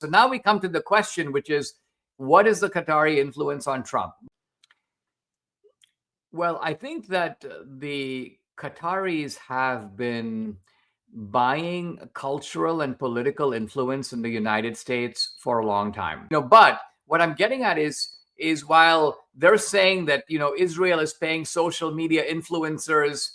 So now we come to the question, which is, what is the Qatari influence on Trump? Well, I think that the Qataris have been buying cultural and political influence in the United States for a long time. But what I'm getting at is while they're saying that Israel is paying social media influencers,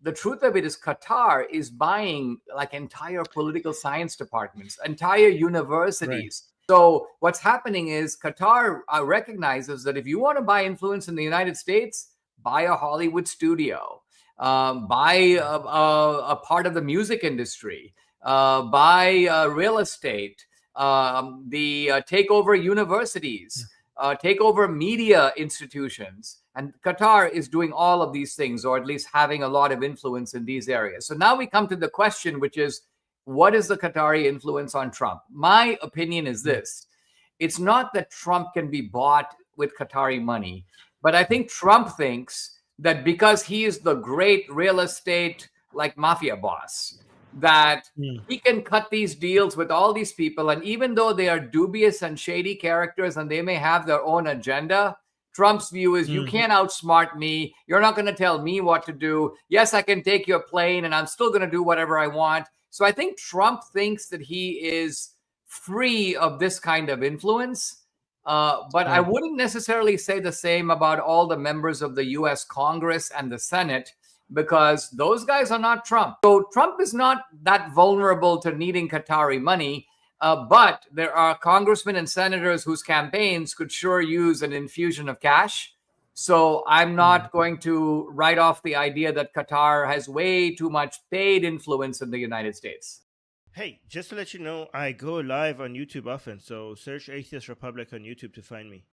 the truth of it is Qatar is buying like entire political science departments, entire universities. Right. So what's happening is Qatar recognizes that if you want to buy influence in the United States, buy a Hollywood studio, buy a part of the music industry, buy real estate, take over universities, take over media institutions. And Qatar is doing all of these things, or at least having a lot of influence in these areas. So now we come to the question, which is, what is the Qatari influence on Trump? My opinion is this. It's not that Trump can be bought with Qatari money, but I think Trump thinks that because he is the great real estate like mafia boss, that he can cut these deals with all these people. And even though they are dubious and shady characters and they may have their own agenda, Trump's view is you can't outsmart me. You're not going to tell me what to do. Yes, I can take your plane and I'm still going to do whatever I want. So I think Trump thinks that he is free of this kind of influence. But I wouldn't necessarily say the same about all the members of the US Congress and the Senate, because those guys are not Trump. So Trump is not that vulnerable to needing Qatari money. But there are congressmen and senators whose campaigns could sure use an infusion of cash. So I'm not going to write off the idea that Qatar has way too much paid influence in the United States. Hey, just to let you know, I go live on YouTube often, so search Atheist Republic on YouTube to find me.